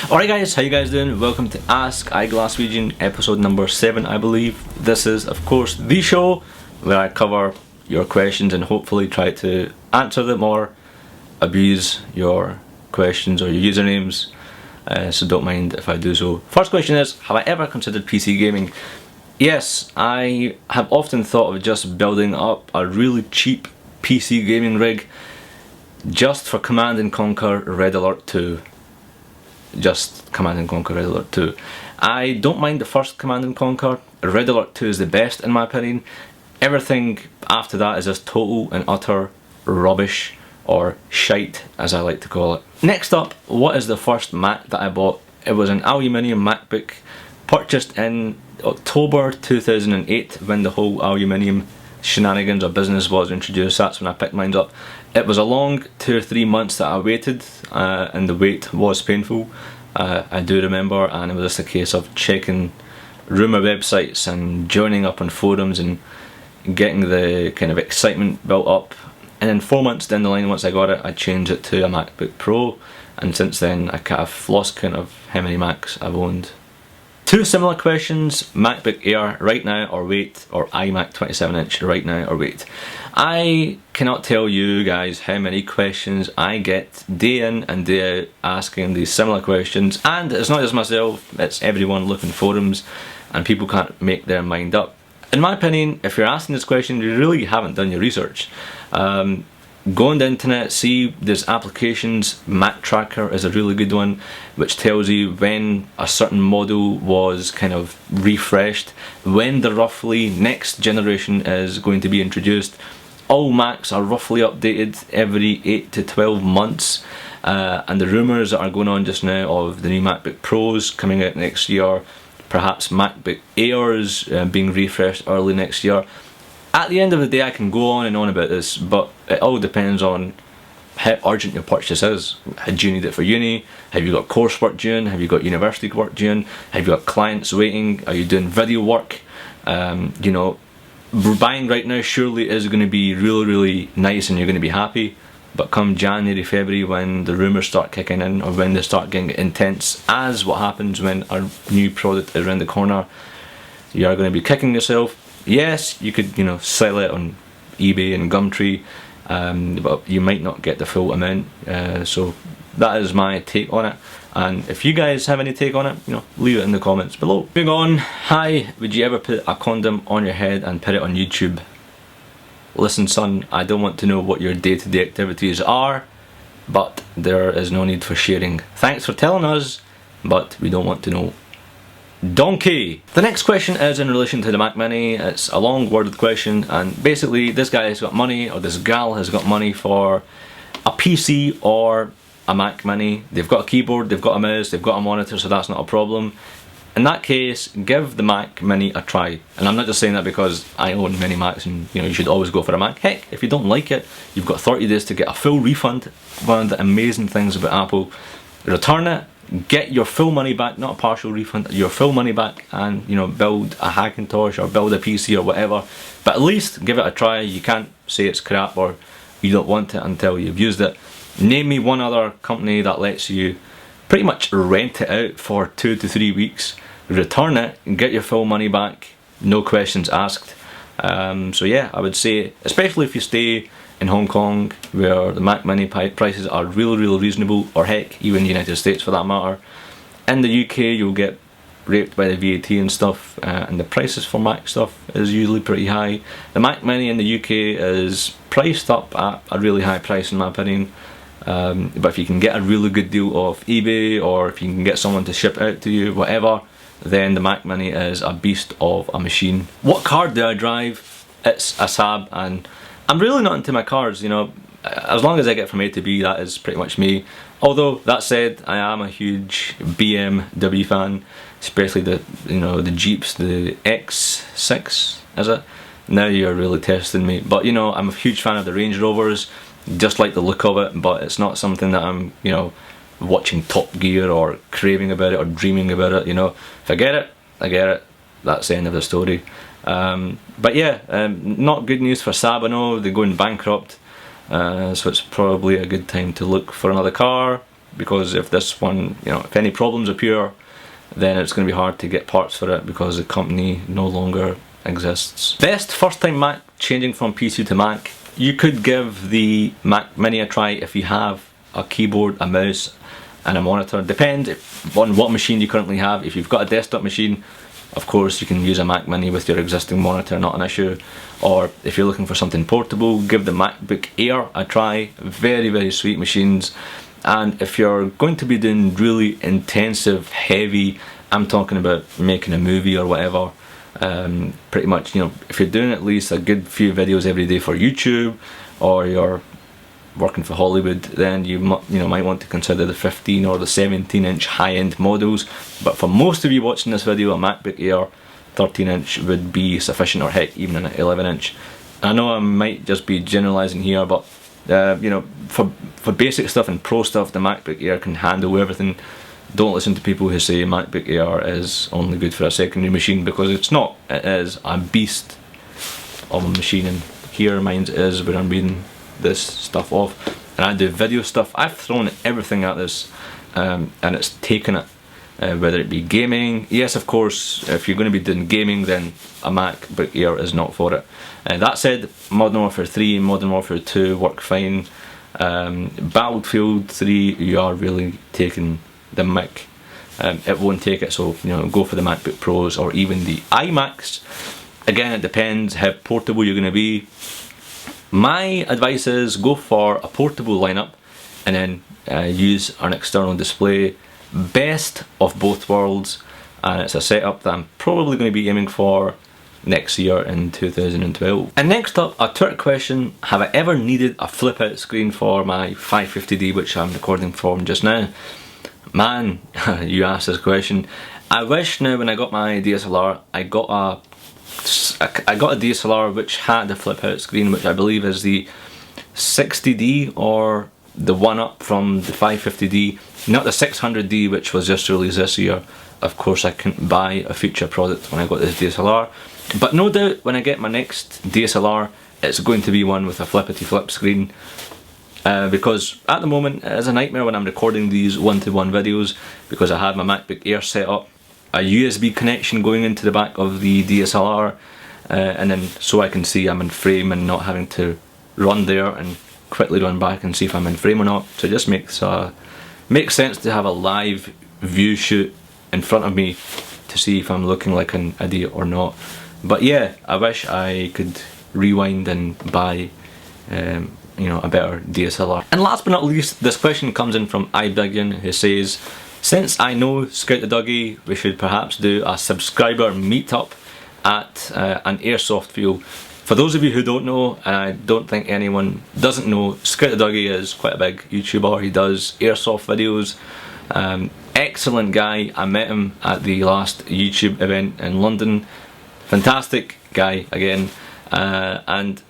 Alright guys, how you guys doing? Welcome to Ask iGlaswegian, episode number 7 I believe. This is of course the show where I cover your questions and hopefully try to answer them or abuse your questions or your usernames, so don't mind if I do so. First question is, have I ever considered PC gaming? Yes, I have often thought of just building up a really cheap PC gaming rig just for Command & Conquer Red Alert 2. Just Command & Conquer Red Alert 2. I don't mind the first Command & Conquer. Red Alert 2 is the best in my opinion. Everything after that is just total and utter rubbish, or shite as I like to call it. Next up, what is the first Mac that I bought? It was an aluminium MacBook purchased in October 2008 when the whole aluminium shenanigans or business was introduced. That's when I picked mine up. It was a long 2 or 3 months that I waited, and the wait was painful. I do remember, and it was just a case of checking rumour websites and joining up on forums and getting the kind of excitement built up. And then 4 months down the line, once I got it, I changed it to a MacBook Pro, and since then I kind of lost count of how many Macs I've owned. Two similar questions: MacBook Air right now or wait, or iMac 27-inch right now or wait. I cannot tell you guys how many questions I get day in and day out asking these similar questions, and it's not just myself, it's everyone looking forums and people can't make their mind up. In my opinion, if you're asking this question, you really haven't done your research. Go on the internet, see there's applications. Mac Tracker is a really good one, which tells you when a certain model was kind of refreshed, when the roughly next generation is going to be introduced. All Macs are roughly updated every 8 to 12 months, and the rumours that are going on just now of the new MacBook Pros coming out next year, perhaps MacBook Airs being refreshed early next year. At the end of the day, I can go on and on about this, but it all depends on how urgent your purchase is. Do you need it for uni? Have you got coursework due? Have you got university work due? Have you got clients waiting? Are you doing video work? You know, buying right now surely is going to be really nice and you're going to be happy, but come January, February, when the rumours start kicking in, or when they start getting intense, as what happens when a new product is around the corner, you are going to be kicking yourself. Yes, you could, sell it on eBay and Gumtree, but you might not get the full amount. So that is my take on it. And if you guys have any take on it, leave it in the comments below. Moving on. Hi, would you ever put a condom on your head and put it on YouTube? Listen son, I don't want to know what your day-to-day activities are, but there is no need for sharing. Thanks for telling us, but we don't want to know. Donkey! The next question is in relation to the Mac Mini. It's a long worded question, and basically this guy has got money, or this gal has got money for a PC or a Mac Mini. They've got a keyboard, they've got a mouse, they've got a monitor, so that's not a problem. In that case, give the Mac Mini a try. And I'm not just saying that because I own many Macs and you should always go for a Mac. Heck, if you don't like it, you've got 30 days to get a full refund. One of the amazing things about Apple. Return it, get your full money back, not a partial refund, your full money back, and build a Hackintosh or build a PC or whatever. But at least give it a try. You can't say it's crap or you don't want it until you've used it. Name me one other company that lets you pretty much rent it out for 2 to 3 weeks, return it and get your full money back, no questions asked. So yeah, I would say, especially if you stay in Hong Kong, where the Mac Mini prices are really reasonable, or heck, even the United States for that matter. In the UK you'll get raped by the VAT and stuff, and the prices for Mac stuff is usually pretty high. The Mac Mini in the UK is priced up at a really high price in my opinion, but if you can get a really good deal off eBay, or if you can get someone to ship out to you, whatever, then the Mac Mini is a beast of a machine. What car do I drive? It's a Saab, and I'm really not into my cars, as long as I get from A to B, that is pretty much me. Although, that said, I am a huge BMW fan, especially the Jeeps, the X6, is it? Now you're really testing me. But I'm a huge fan of the Range Rovers, just like the look of it, but it's not something that I'm, watching Top Gear or craving about it or dreaming about it, If I get it, I get it. That's the end of the story. But yeah, not good news for Saab. I know they're going bankrupt, so it's probably a good time to look for another car. because if this one, you know, if any problems appear, then it's going to be hard to get parts for it because the company no longer exists. Best first time Mac changing from PC to Mac. You could give the Mac Mini a try if you have a keyboard, a mouse and a monitor. Depends on what machine you currently have. If you've got a desktop machine, of course you can use a Mac Mini with your existing monitor, not an issue. Or if you're looking for something portable, give the MacBook Air a try. Very, very sweet machines. And if you're going to be doing really intensive, heavy, I'm talking about making a movie or whatever, pretty much, you know, if you're doing at least a good few videos every day for YouTube, or you're working for Hollywood, then you might want to consider the 15 or the 17-inch high-end models. But for most of you watching this video, a MacBook Air 13-inch would be sufficient, or heck, even an 11-inch. I know I might just be generalising here, but you know, for basic stuff and pro stuff, the MacBook Air can handle everything. Don't listen to people who say MacBook Air is only good for a secondary machine, because it's not. It is a beast of a machine, and here mine is where I'm reading this stuff off. And I do video stuff. I've thrown everything at this, and it's taken it. Whether it be gaming, yes, of course, if you're going to be doing gaming, then a MacBook Air is not for it. That said, Modern Warfare 3 and Modern Warfare 2 work fine. Battlefield 3, you are really taking the mic. It won't take it, so you know, go for the MacBook Pros or even the iMacs. Again, it depends how portable you're going to be. My advice is go for a portable lineup and then use an external display. Best of both worlds, and it's a setup that I'm probably going to be aiming for next year in 2012. And next up, a Twitter question: have I ever needed a flip-out screen for my 550D, which I'm recording from just now? Man, you asked this question. I wish now when I got my DSLR, I got a DSLR which had a flip-out screen, which I believe is the 60D or the one up from the 550D, not the 600D, which was just released this year. Of course, I couldn't buy a feature product when I got this DSLR, but no doubt when I get my next DSLR, it's going to be one with a flippity flip screen, because at the moment it is a nightmare when I'm recording these one-to-one videos, because I have my MacBook Air set up, a USB connection going into the back of the DSLR, and then so I can see I'm in frame and not having to run there and quickly run back and see if I'm in frame or not. So it just makes sense to have a live view shoot in front of me to see if I'm looking like an idiot or not. But yeah, I wish I could rewind and buy you know, a better DSLR. And last but not least, this question comes in from iGlaswegian, who says, since I know Scout the Dougie, we should perhaps do a subscriber meetup at an Airsoft field. For those of you who don't know, and I don't think anyone doesn't know, Scout the Dougie is quite a big YouTuber. He does Airsoft videos. Excellent guy. I met him at the last YouTube event in London. Fantastic guy again. And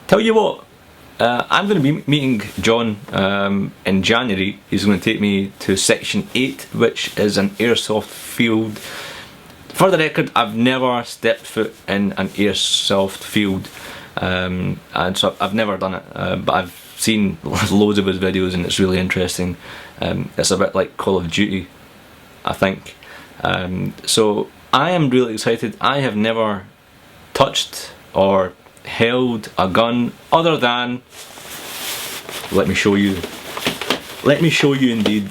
tell you what, I'm going to be meeting John in January. He's going to take me to Section 8, which is an Airsoft field. For the record, I've never stepped foot in an Airsoft field, and so I've never done it, but I've seen loads of his videos and it's really interesting. It's a bit like Call of Duty, I think. So I am really excited. I have never touched or held a gun other than, let me show you indeed,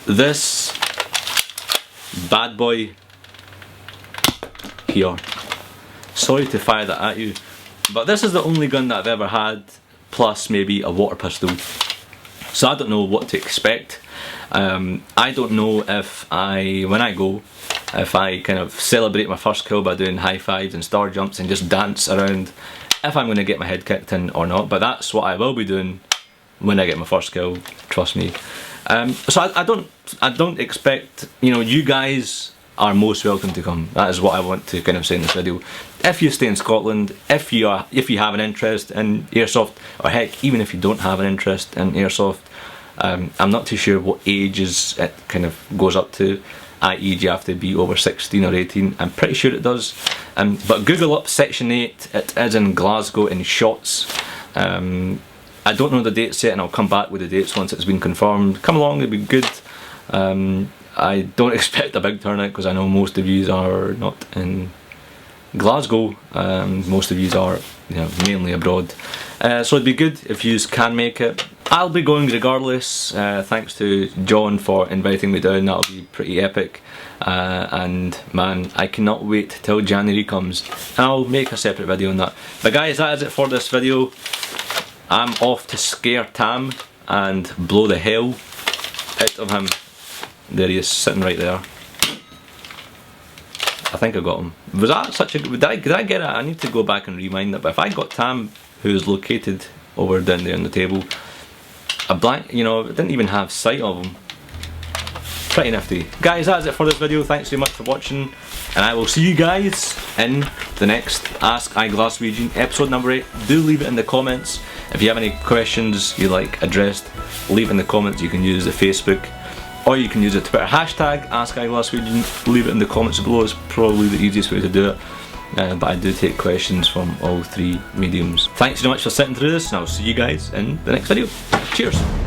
this bad boy here. Sorry to fire that at you, but this is the only gun that I've ever had, plus maybe a water pistol. So I don't know what to expect. I don't know if when I go, if I kind of celebrate my first kill by doing high fives and star jumps and just dance around, if I'm going to get my head kicked in or not, but that's what I will be doing when I get my first kill, trust me. So I don't expect, you know, you guys are most welcome to come. That is what I want to kind of say in this video. If you stay in Scotland, if you have an interest in Airsoft, or heck, even if you don't have an interest in Airsoft, I'm not too sure what ages it kind of goes up to, i.e. do you have to be over 16 or 18? I'm pretty sure it does. But Google up Section 8, it is in Glasgow in Shotts. I don't know the dates yet, and I'll come back with the dates once it's been confirmed. Come along, it'll be good. I don't expect a big turnout because I know most of you are not in Glasgow. Most of you are, you know, mainly abroad. So it'd be good if you can make it. I'll be going regardless. Thanks to John for inviting me down. That'll be pretty epic. And man, I cannot wait till January comes. I'll make a separate video on that. But guys, that is it for this video. I'm off to scare Tam and blow the hell out of him. There he is, sitting right there. I think I got him. Was that such a... Did I get it? I need to go back and rewind it. But if I got Tam, who's located over down there on the table, a blank, you know, didn't even have sight of him. Pretty nifty. Guys, that's it for this video. Thanks so much for watching. And I will see you guys in the next Ask iGlaswegian episode number 8. Do leave it in the comments. If you have any questions you like addressed, leave it in the comments. You can use the Facebook, or you can use the Twitter hashtag #iGlaswegian. Leave it in the comments below. It's probably the easiest way to do it. But I do take questions from all 3 mediums. Thanks so much for sitting through this, and I'll see you guys in the next video. Cheers!